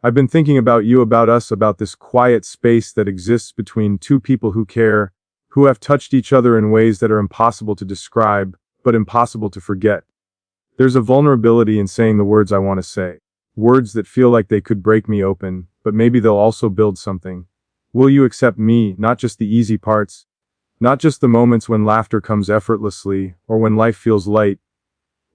I've been thinking about you, about us, about this quiet space that exists between two people who care, who have touched each other in ways that are impossible to describe, but impossible to forget. There's a vulnerability in saying the words I want to say. Words that feel like they could break me open, but maybe they'll also build something. Will you accept me, not just the easy parts, not just the moments when laughter comes effortlessly, or when life feels light,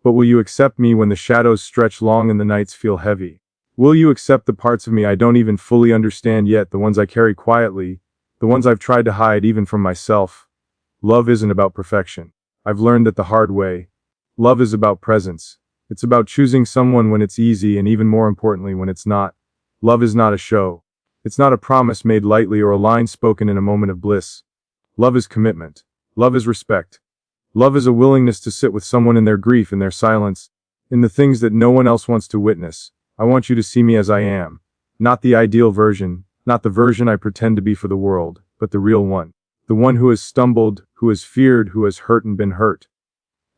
but will you accept me when the shadows stretch long and the nights feel heavy? Will you accept the parts of me I don't even fully understand yet, the ones I carry quietly, the ones I've tried to hide even from myself? Love isn't about perfection. I've learned that the hard way. Love is about presence. It's about choosing someone when it's easy and even more importantly when it's not. Love is not a show. It's not a promise made lightly or a line spoken in a moment of bliss. Love is commitment. Love is respect. Love is a willingness to sit with someone in their grief, in their silence, in the things that no one else wants to witness. I want you to see me as I am. Not the ideal version, not the version I pretend to be for the world, but the real one. The one who has stumbled, who has feared, who has hurt and been hurt.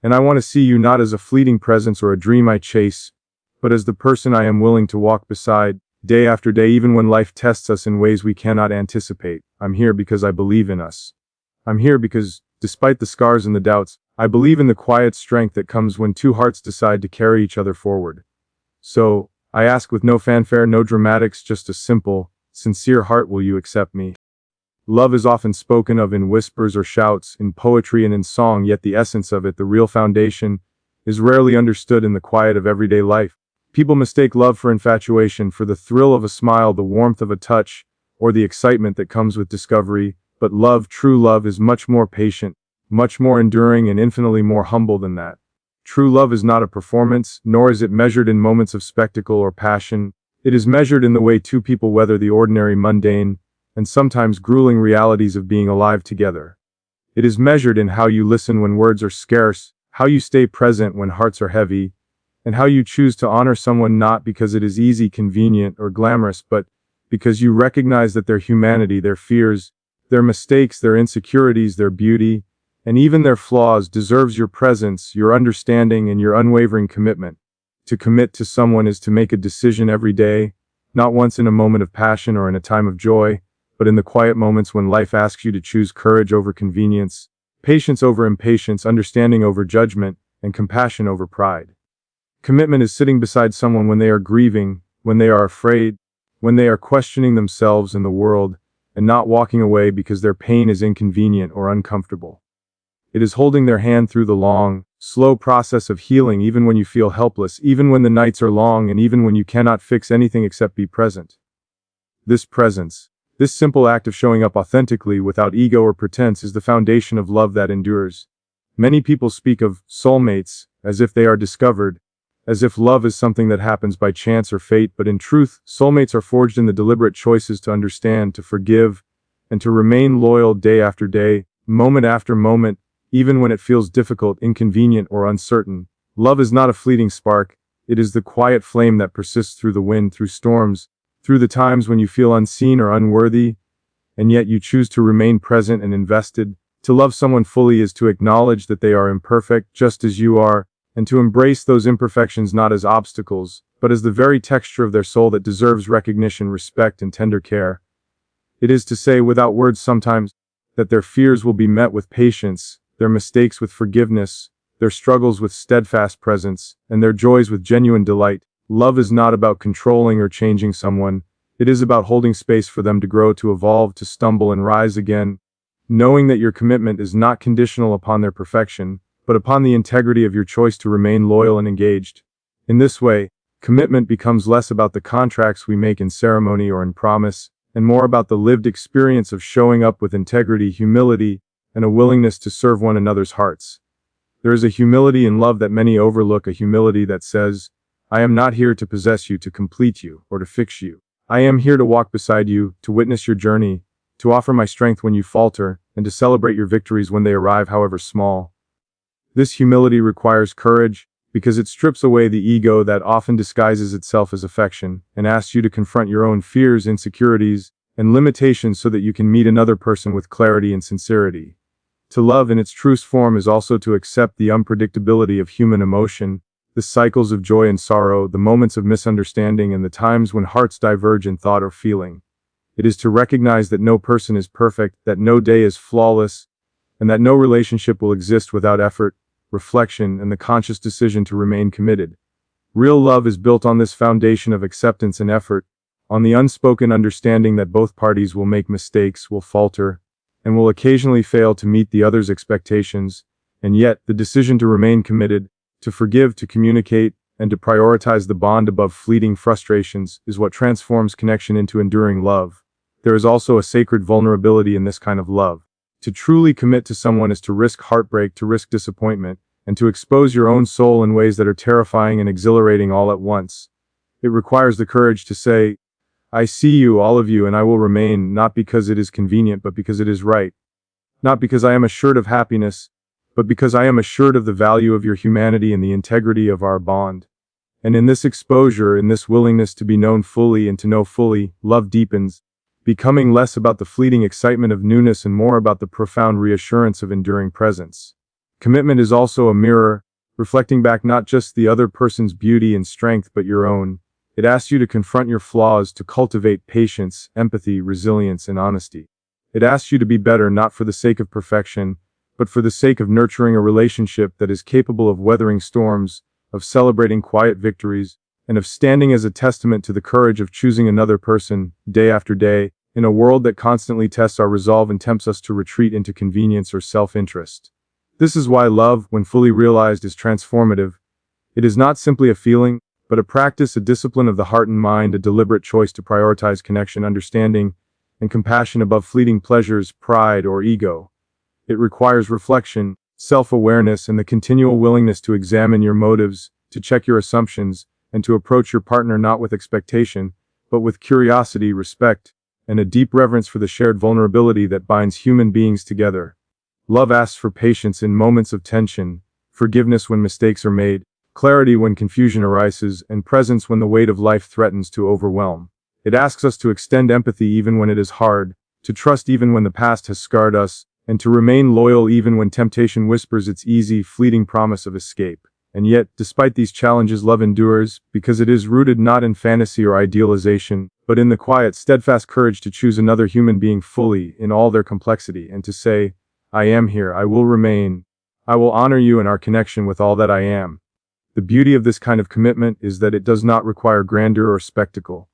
And I want to see you not as a fleeting presence or a dream I chase, but as the person I am willing to walk beside, day after day, even when life tests us in ways we cannot anticipate. I'm here because I believe in us. I'm here because, despite the scars and the doubts, I believe in the quiet strength that comes when two hearts decide to carry each other forward. So, I ask with no fanfare, no dramatics, just a simple, sincere heart, will you accept me? Love is often spoken of in whispers or shouts, in poetry and in song, yet the essence of it, the real foundation, is rarely understood in the quiet of everyday life. People mistake love for infatuation, for the thrill of a smile, the warmth of a touch, or the excitement that comes with discovery, but love, true love, is much more patient, much more enduring, and infinitely more humble than that. True love is not a performance, nor is it measured in moments of spectacle or passion. It is measured in the way two people weather the ordinary, mundane, and sometimes grueling realities of being alive together. It is measured in how you listen when words are scarce, how you stay present when hearts are heavy, and how you choose to honor someone not because it is easy, convenient, or glamorous, but because you recognize that their humanity, their fears, their mistakes, their insecurities, their beauty, and even their flaws deserves your presence, your understanding, and your unwavering commitment. To commit to someone is to make a decision every day, not once in a moment of passion or in a time of joy, but in the quiet moments when life asks you to choose courage over convenience, patience over impatience, understanding over judgment, and compassion over pride. Commitment is sitting beside someone when they are grieving, when they are afraid, when they are questioning themselves and the world, and not walking away because their pain is inconvenient or uncomfortable. It is holding their hand through the long, slow process of healing, even when you feel helpless, even when the nights are long, and even when you cannot fix anything except be present. This presence, this simple act of showing up authentically without ego or pretense, is the foundation of love that endures. Many people speak of soulmates as if they are discovered, as if love is something that happens by chance or fate, but in truth, soulmates are forged in the deliberate choices to understand, to forgive, and to remain loyal day after day, moment after moment, even when it feels difficult, inconvenient, or uncertain. Love is not a fleeting spark, it is the quiet flame that persists through the wind, through storms, through the times when you feel unseen or unworthy, and yet you choose to remain present and invested. To love someone fully is to acknowledge that they are imperfect, just as you are, and to embrace those imperfections not as obstacles, but as the very texture of their soul that deserves recognition, respect, and tender care. It is to say without words sometimes that their fears will be met with patience, their mistakes with forgiveness, their struggles with steadfast presence, and their joys with genuine delight. Love is not about controlling or changing someone, it is about holding space for them to grow, to evolve, to stumble and rise again, knowing that your commitment is not conditional upon their perfection, but upon the integrity of your choice to remain loyal and engaged. In this way, commitment becomes less about the contracts we make in ceremony or in promise, and more about the lived experience of showing up with integrity, humility, and a willingness to serve one another's hearts. There is a humility in love that many overlook, a humility that says, I am not here to possess you, to complete you, or to fix you. I am here to walk beside you, to witness your journey, to offer my strength when you falter, and to celebrate your victories when they arrive, however small. This humility requires courage, because it strips away the ego that often disguises itself as affection, and asks you to confront your own fears, insecurities, and limitations so that you can meet another person with clarity and sincerity. To love in its truest form is also to accept the unpredictability of human emotion, the cycles of joy and sorrow, the moments of misunderstanding, and the times when hearts diverge in thought or feeling. It is to recognize that no person is perfect, that no day is flawless, and that no relationship will exist without effort, reflection, and the conscious decision to remain committed. Real love is built on this foundation of acceptance and effort, on the unspoken understanding that both parties will make mistakes, will falter, and will occasionally fail to meet the other's expectations, and yet the decision to remain committed, to forgive, to communicate, and to prioritize the bond above fleeting frustrations is what transforms connection into enduring love. There is also a sacred vulnerability in this kind of love. To truly commit to someone is to risk heartbreak, to risk disappointment, and to expose your own soul in ways that are terrifying and exhilarating all at once. It requires the courage to say, I see you, all of you, and I will remain, not because it is convenient, but because it is right. Not because I am assured of happiness, but because I am assured of the value of your humanity and the integrity of our bond. And in this exposure, in this willingness to be known fully and to know fully, love deepens, becoming less about the fleeting excitement of newness and more about the profound reassurance of enduring presence. Commitment is also a mirror, reflecting back not just the other person's beauty and strength, but your own. It asks you to confront your flaws, to cultivate patience, empathy, resilience, and honesty. It asks you to be better not for the sake of perfection, but for the sake of nurturing a relationship that is capable of weathering storms, of celebrating quiet victories, and of standing as a testament to the courage of choosing another person, day after day, in a world that constantly tests our resolve and tempts us to retreat into convenience or self-interest. This is why love, when fully realized, is transformative. It is not simply a feeling, but a practice, a discipline of the heart and mind, a deliberate choice to prioritize connection, understanding, and compassion above fleeting pleasures, pride, or ego. It requires reflection, self-awareness, and the continual willingness to examine your motives, to check your assumptions, and to approach your partner not with expectation, but with curiosity, respect, and a deep reverence for the shared vulnerability that binds human beings together. Love asks for patience in moments of tension, forgiveness when mistakes are made, clarity when confusion arises, and presence when the weight of life threatens to overwhelm. It asks us to extend empathy even when it is hard, to trust even when the past has scarred us, and to remain loyal even when temptation whispers its easy, fleeting promise of escape. And yet, despite these challenges, love endures, because it is rooted not in fantasy or idealization, but in the quiet, steadfast courage to choose another human being fully, in all their complexity, and to say, I am here, I will remain, I will honor you and our connection with all that I am. The beauty of this kind of commitment is that it does not require grandeur or spectacle.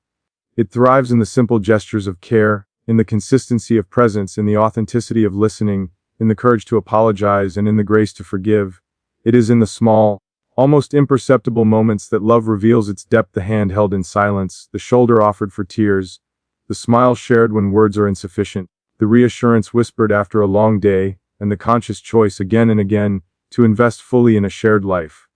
It thrives in the simple gestures of care, in the consistency of presence, in the authenticity of listening, in the courage to apologize, and in the grace to forgive. It is in the small, almost imperceptible moments that love reveals its depth, the hand held in silence, the shoulder offered for tears, the smile shared when words are insufficient, the reassurance whispered after a long day, and the conscious choice again and again to invest fully in a shared life.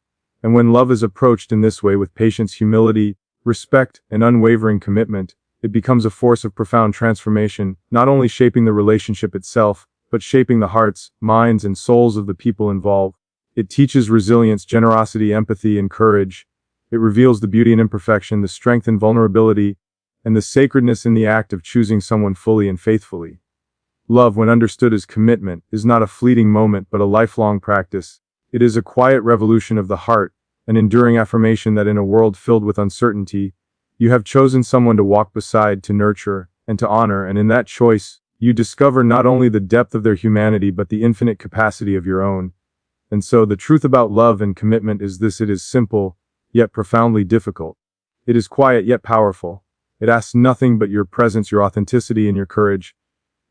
And when love is approached in this way with patience, humility, respect, and unwavering commitment, it becomes a force of profound transformation, not only shaping the relationship itself, but shaping the hearts, minds, and souls of the people involved. It teaches resilience, generosity, empathy, and courage. It reveals the beauty and imperfection, the strength and vulnerability, and the sacredness in the act of choosing someone fully and faithfully. Love, when understood as commitment, is not a fleeting moment but a lifelong practice. It is a quiet revolution of the heart, an enduring affirmation that in a world filled with uncertainty, you have chosen someone to walk beside, to nurture, and to honor, and in that choice, you discover not only the depth of their humanity but the infinite capacity of your own. And so the truth about love and commitment is this: it is simple, yet profoundly difficult. It is quiet yet powerful. It asks nothing but your presence, your authenticity, and your courage.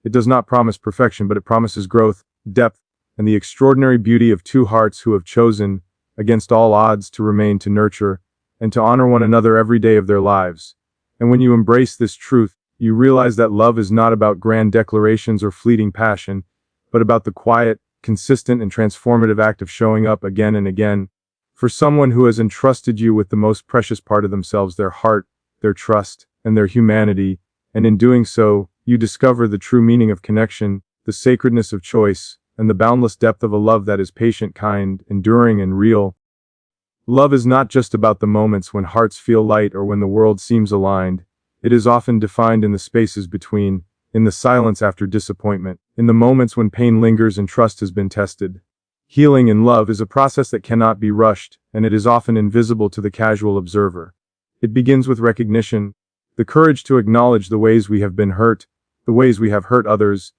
It does not promise perfection, but it promises growth, depth, and the extraordinary beauty of two hearts who have chosen, against all odds, to remain, to nurture, and to honor one another every day of their lives. And when you embrace this truth, you realize that love is not about grand declarations or fleeting passion, but about the quiet, consistent, and transformative act of showing up again and again for someone who has entrusted you with the most precious part of themselves, their heart, their trust, and their humanity. And in doing so, you discover the true meaning of connection, the sacredness of choice, and the boundless depth of a love that is patient, kind, enduring, and real. Love is not just about the moments when hearts feel light or when the world seems aligned. It is often defined in the spaces between, in the silence after disappointment, in the moments when pain lingers and trust has been tested. Healing in love is a process that cannot be rushed, and it is often invisible to the casual observer. It begins with recognition, the courage to acknowledge the ways we have been hurt, the ways we have hurt others,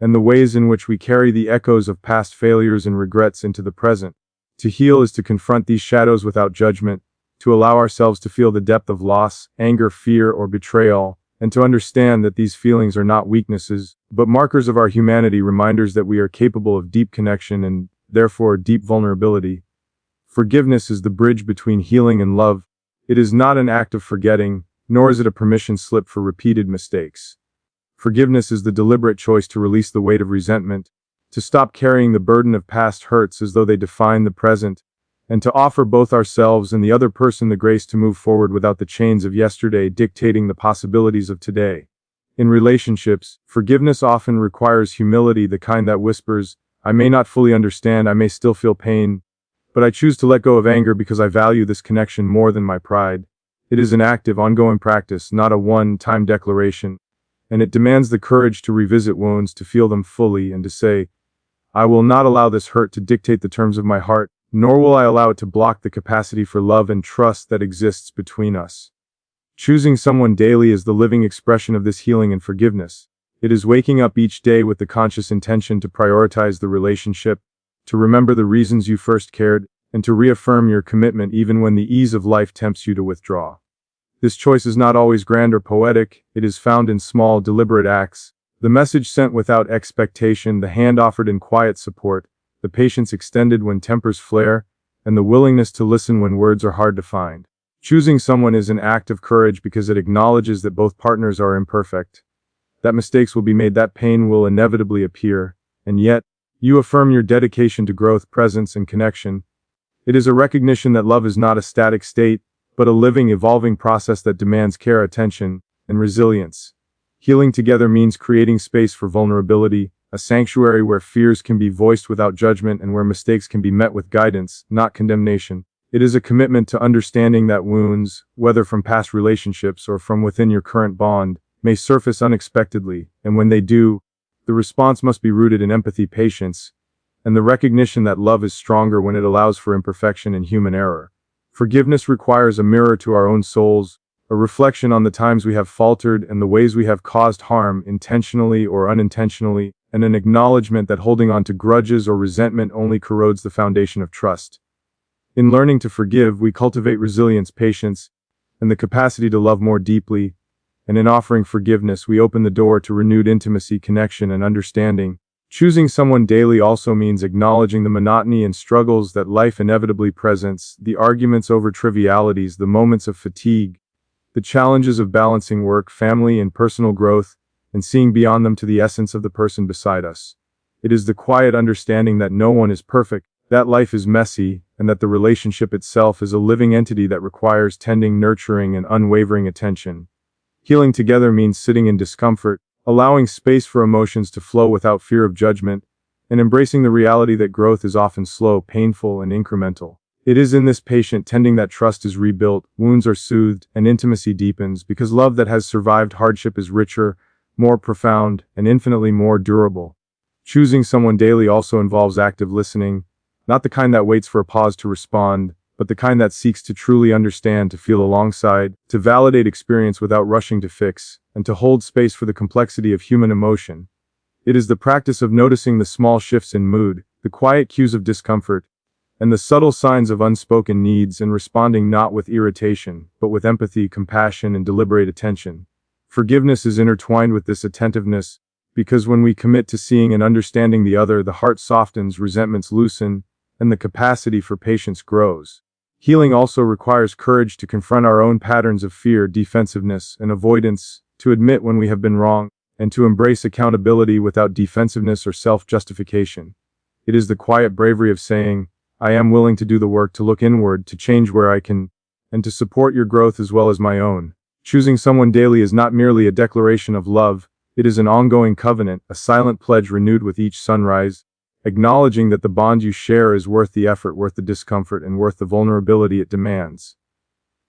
and the ways in which we carry the echoes of past failures and regrets into the present. To heal is to confront these shadows without judgment, to allow ourselves to feel the depth of loss, anger, fear, or betrayal, and to understand that these feelings are not weaknesses, but markers of our humanity, reminders that we are capable of deep connection and, therefore, deep vulnerability. Forgiveness is the bridge between healing and love. It is not an act of forgetting, nor is it a permission slip for repeated mistakes. Forgiveness is the deliberate choice to release the weight of resentment, to stop carrying the burden of past hurts as though they define the present, and to offer both ourselves and the other person the grace to move forward without the chains of yesterday dictating the possibilities of today. In relationships, forgiveness often requires humility, the kind that whispers, "I may not fully understand, I may still feel pain, but I choose to let go of anger because I value this connection more than my pride." It is an active, ongoing practice, not a one-time declaration, and it demands the courage to revisit wounds, to feel them fully, and to say, "I will not allow this hurt to dictate the terms of my heart, nor will I allow it to block the capacity for love and trust that exists between us." Choosing someone daily is the living expression of this healing and forgiveness. It is waking up each day with the conscious intention to prioritize the relationship, to remember the reasons you first cared, and to reaffirm your commitment even when the ease of life tempts you to withdraw. This choice is not always grand or poetic, it is found in small, deliberate acts, the message sent without expectation, the hand offered in quiet support, the patience extended when tempers flare, and the willingness to listen when words are hard to find. Choosing someone is an act of courage because it acknowledges that both partners are imperfect, that mistakes will be made, that pain will inevitably appear, and yet, you affirm your dedication to growth, presence, and connection. It is a recognition that love is not a static state, but a living, evolving process that demands care, attention, and resilience. Healing together means creating space for vulnerability, a sanctuary where fears can be voiced without judgment and where mistakes can be met with guidance, not condemnation. It is a commitment to understanding that wounds, whether from past relationships or from within your current bond, may surface unexpectedly, and when they do, the response must be rooted in empathy, patience, and the recognition that love is stronger when it allows for imperfection and human error. Forgiveness requires a mirror to our own souls, a reflection on the times we have faltered and the ways we have caused harm, intentionally or unintentionally, and an acknowledgement that holding on to grudges or resentment only corrodes the foundation of trust. In learning to forgive, we cultivate resilience, patience, and the capacity to love more deeply, and in offering forgiveness, we open the door to renewed intimacy, connection, and understanding. Choosing someone daily also means acknowledging the monotony and struggles that life inevitably presents, the arguments over trivialities, the moments of fatigue, the challenges of balancing work, family, and personal growth, and seeing beyond them to the essence of the person beside us. It is the quiet understanding that no one is perfect, that life is messy, and that the relationship itself is a living entity that requires tending, nurturing, and unwavering attention. Healing together means sitting in discomfort, allowing space for emotions to flow without fear of judgment, and embracing the reality that growth is often slow, painful, and incremental. It is in this patient tending that trust is rebuilt, wounds are soothed, and intimacy deepens, because love that has survived hardship is richer, more profound, and infinitely more durable. Choosing someone daily also involves active listening, not the kind that waits for a pause to respond, but the kind that seeks to truly understand, to feel alongside, to validate experience without rushing to fix, and to hold space for the complexity of human emotion. It is the practice of noticing the small shifts in mood, the quiet cues of discomfort, and the subtle signs of unspoken needs, and responding not with irritation, but with empathy, compassion, and deliberate attention. Forgiveness is intertwined with this attentiveness, because when we commit to seeing and understanding the other, the heart softens, resentments loosen, and the capacity for patience grows. Healing also requires courage to confront our own patterns of fear, defensiveness, and avoidance, to admit when we have been wrong, and to embrace accountability without defensiveness or self-justification. It is the quiet bravery of saying, "I am willing to do the work, to look inward, to change where I can, and to support your growth as well as my own." Choosing someone daily is not merely a declaration of love, it is an ongoing covenant, a silent pledge renewed with each sunrise, acknowledging that the bond you share is worth the effort, worth the discomfort, and worth the vulnerability it demands.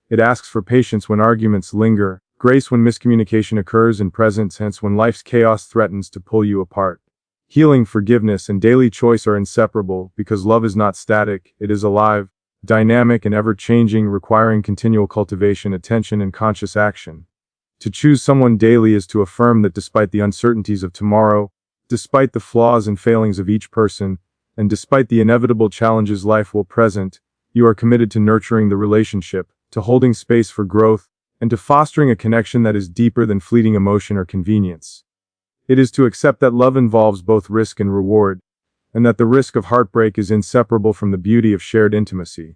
It asks for patience when arguments linger, grace when miscommunication occurs, and presence hence when life's chaos threatens to pull you apart. Healing, forgiveness, and daily choice are inseparable because love is not static, it is alive, dynamic, and ever-changing, requiring continual cultivation, attention, and conscious action. To choose someone daily is to affirm that despite the uncertainties of tomorrow, despite the flaws and failings of each person, and despite the inevitable challenges life will present, you are committed to nurturing the relationship, to holding space for growth, and to fostering a connection that is deeper than fleeting emotion or convenience. It is to accept that love involves both risk and reward, and that the risk of heartbreak is inseparable from the beauty of shared intimacy.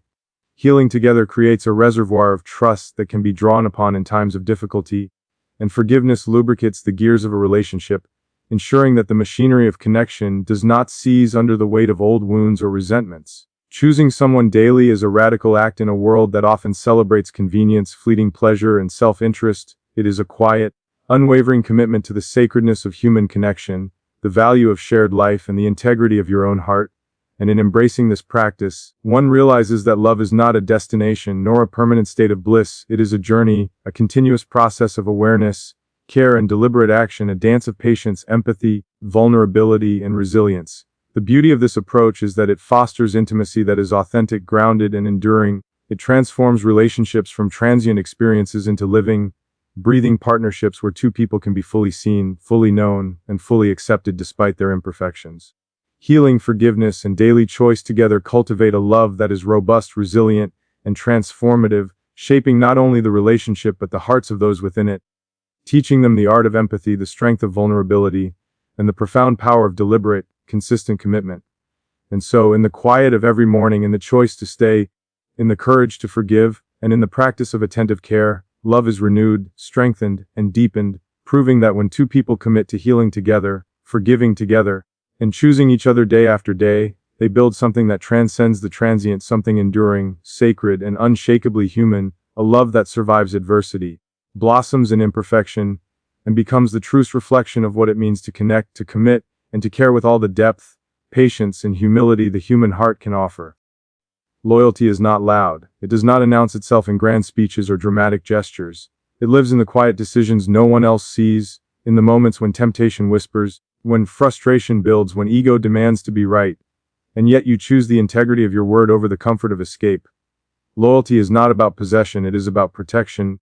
Healing together creates a reservoir of trust that can be drawn upon in times of difficulty, and forgiveness lubricates the gears of a relationship, ensuring that the machinery of connection does not seize under the weight of old wounds or resentments. Choosing someone daily is a radical act in a world that often celebrates convenience, fleeting pleasure, and self-interest. It is a quiet, unwavering commitment to the sacredness of human connection, the value of shared life, and the integrity of your own heart. And in embracing this practice, one realizes that love is not a destination nor a permanent state of bliss. It is a journey, a continuous process of awareness, care, and deliberate action, a dance of patience, empathy, vulnerability, and resilience. The beauty of this approach is that it fosters intimacy that is authentic, grounded, and enduring. It transforms relationships from transient experiences into living, breathing partnerships where two people can be fully seen, fully known, and fully accepted despite their imperfections. Healing, forgiveness, and daily choice together cultivate a love that is robust, resilient, and transformative, shaping not only the relationship but the hearts of those within it, teaching them the art of empathy, the strength of vulnerability, and the profound power of deliberate, consistent commitment. And so, in the quiet of every morning, in the choice to stay, in the courage to forgive, and in the practice of attentive care, love is renewed, strengthened, and deepened, proving that when two people commit to healing together, forgiving together, and choosing each other day after day, they build something that transcends the transient, something enduring, sacred, and unshakably human, a love that survives adversity, blossoms in imperfection, and becomes the truest reflection of what it means to connect, to commit, and to care with all the depth, patience, and humility the human heart can offer. Loyalty is not loud. It does not announce itself in grand speeches or dramatic gestures. It lives in the quiet decisions no one else sees, in the moments when temptation whispers, when frustration builds, when ego demands to be right, and yet you choose the integrity of your word over the comfort of escape. Loyalty is not about possession, it is about protection.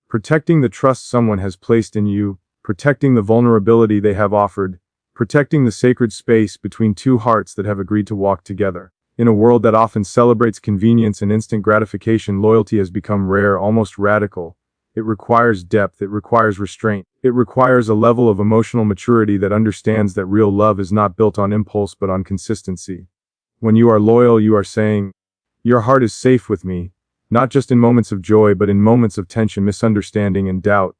Protecting the trust someone has placed in you, protecting the vulnerability they have offered, protecting the sacred space between two hearts that have agreed to walk together. In a world that often celebrates convenience and instant gratification, loyalty has become rare, almost radical. It requires depth, it requires restraint, it requires a level of emotional maturity that understands that real love is not built on impulse but on consistency. When you are loyal, you are saying, "Your heart is safe with me," not just in moments of joy but in moments of tension, misunderstanding, and doubt.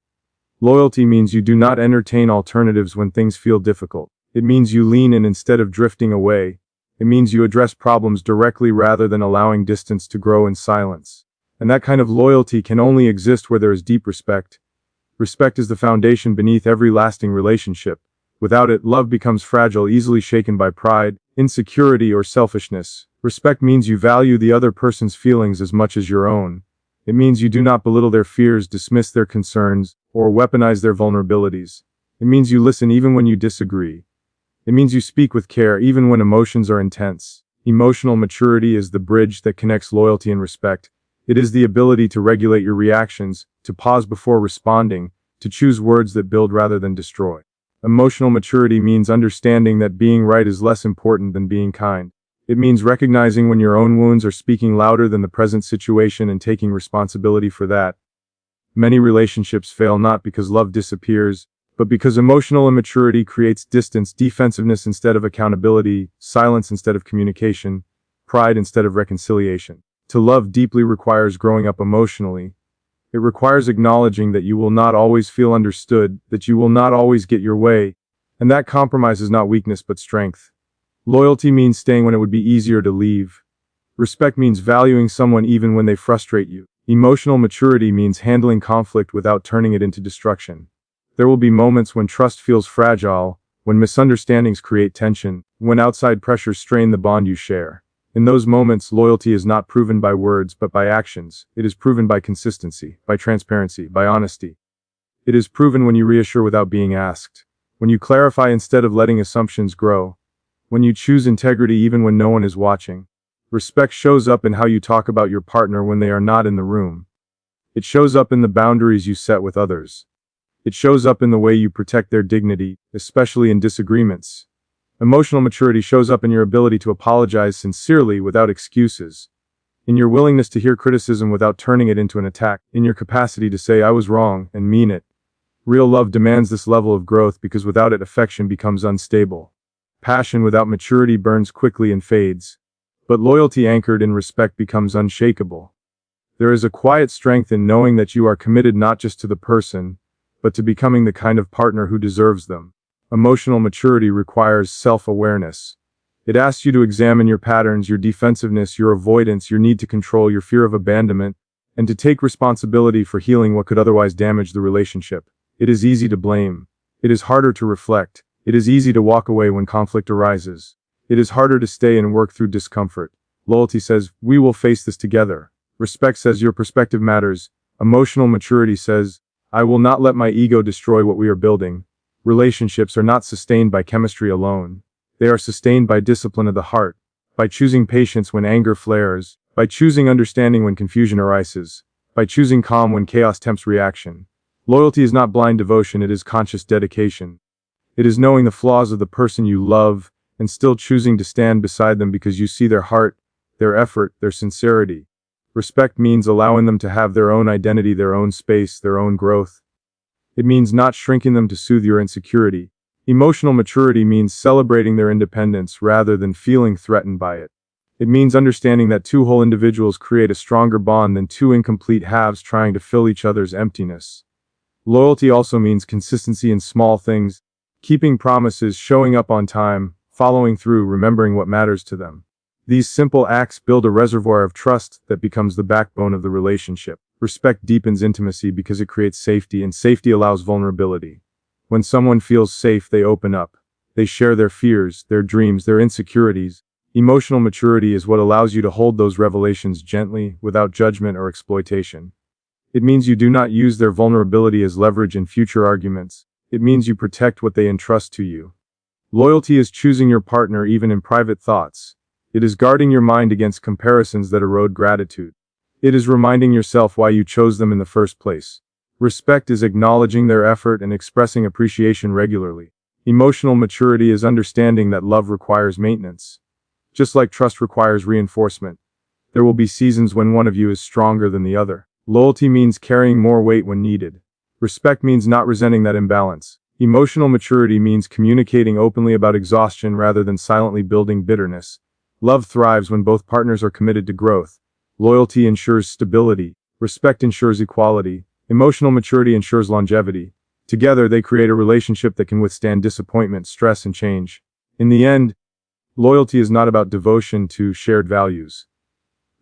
Loyalty means you do not entertain alternatives when things feel difficult. It means you lean in instead of drifting away. It means you address problems directly rather than allowing distance to grow in silence. And that kind of loyalty can only exist where there is deep respect. Respect is the foundation beneath every lasting relationship. Without it, love becomes fragile, easily shaken by pride, insecurity, or selfishness. Respect means you value the other person's feelings as much as your own. It means you do not belittle their fears, dismiss their concerns, or weaponize their vulnerabilities. It means you listen even when you disagree. It means you speak with care even when emotions are intense. Emotional maturity is the bridge that connects loyalty and respect. It is the ability to regulate your reactions, to pause before responding, to choose words that build rather than destroy. Emotional maturity means understanding that being right is less important than being kind. It means recognizing when your own wounds are speaking louder than the present situation and taking responsibility for that. Many relationships fail not because love disappears, but because emotional immaturity creates distance, defensiveness instead of accountability, silence instead of communication, pride instead of reconciliation. To love deeply requires growing up emotionally. It requires acknowledging that you will not always feel understood, that you will not always get your way, and that compromise is not weakness but strength. Loyalty means staying when it would be easier to leave. Respect means valuing someone even when they frustrate you. Emotional maturity means handling conflict without turning it into destruction. There will be moments when trust feels fragile, when misunderstandings create tension, when outside pressures strain the bond you share. In those moments, loyalty is not proven by words but by actions. It is proven by consistency, by transparency, by honesty. It is proven when you reassure without being asked, when you clarify instead of letting assumptions grow, when you choose integrity even when no one is watching. Respect shows up in how you talk about your partner when they are not in the room. It shows up in the boundaries you set with others. It shows up in the way you protect their dignity, especially in disagreements. Emotional maturity shows up in your ability to apologize sincerely without excuses, in your willingness to hear criticism without turning it into an attack, in your capacity to say "I was wrong" and mean it. Real love demands this level of growth because without it, affection becomes unstable. Passion without maturity burns quickly and fades, but loyalty anchored in respect becomes unshakable. There is a quiet strength in knowing that you are committed not just to the person, but to becoming the kind of partner who deserves them. Emotional maturity requires self-awareness. It asks you to examine your patterns, your defensiveness, your avoidance, your need to control, your fear of abandonment, and to take responsibility for healing what could otherwise damage the relationship. It is easy to blame. It is harder to reflect. It is easy to walk away when conflict arises. It is harder to stay and work through discomfort. Loyalty says, "We will face this together." Respect says, "Your perspective matters." Emotional maturity says, "I will not let my ego destroy what we are building." Relationships are not sustained by chemistry alone. They are sustained by discipline of the heart, by choosing patience when anger flares, by choosing understanding when confusion arises, by choosing calm when chaos tempts reaction. Loyalty is not blind devotion, it is conscious dedication. It is knowing the flaws of the person you love and still choosing to stand beside them because you see their heart, their effort, their sincerity. Respect means allowing them to have their own identity, their own space, their own growth. It means not shrinking them to soothe your insecurity. Emotional maturity means celebrating their independence rather than feeling threatened by it. It means understanding that two whole individuals create a stronger bond than two incomplete halves trying to fill each other's emptiness. Loyalty also means consistency in small things, keeping promises, showing up on time, following through, remembering what matters to them. These simple acts build a reservoir of trust that becomes the backbone of the relationship. Respect deepens intimacy because it creates safety, and safety allows vulnerability. When someone feels safe, they open up. They share their fears, their dreams, their insecurities. Emotional maturity is what allows you to hold those revelations gently, without judgment or exploitation. It means you do not use their vulnerability as leverage in future arguments. It means you protect what they entrust to you. Loyalty is choosing your partner even in private thoughts. It is guarding your mind against comparisons that erode gratitude. It is reminding yourself why you chose them in the first place. Respect is acknowledging their effort and expressing appreciation regularly. Emotional maturity is understanding that love requires maintenance. Just like trust requires reinforcement, there will be seasons when one of you is stronger than the other. Loyalty means carrying more weight when needed. Respect means not resenting that imbalance. Emotional maturity means communicating openly about exhaustion rather than silently building bitterness. Love thrives when both partners are committed to growth. Loyalty ensures stability. Respect ensures equality. Emotional maturity ensures longevity. Together, they create a relationship that can withstand disappointment, stress, and change. In the end, loyalty is not about devotion to shared values.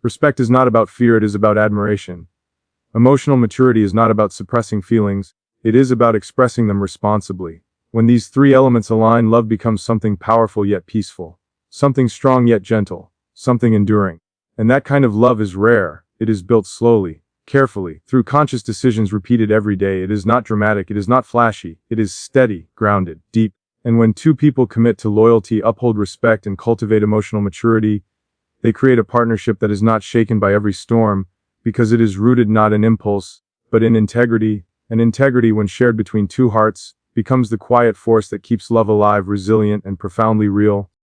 Respect is not about fear, it is about admiration. Emotional maturity is not about suppressing feelings, it is about expressing them responsibly. When these three elements align, love becomes something powerful yet peaceful. Something strong yet gentle. Something enduring. And that kind of love is rare. It is built slowly, carefully, through conscious decisions repeated every day. It is not dramatic, it is not flashy, it is steady, grounded, deep. And when two people commit to loyalty, uphold respect, and cultivate emotional maturity, they create a partnership that is not shaken by every storm, because it is rooted not in impulse, but in integrity. And integrity, when shared between two hearts, becomes the quiet force that keeps love alive, resilient, and profoundly real.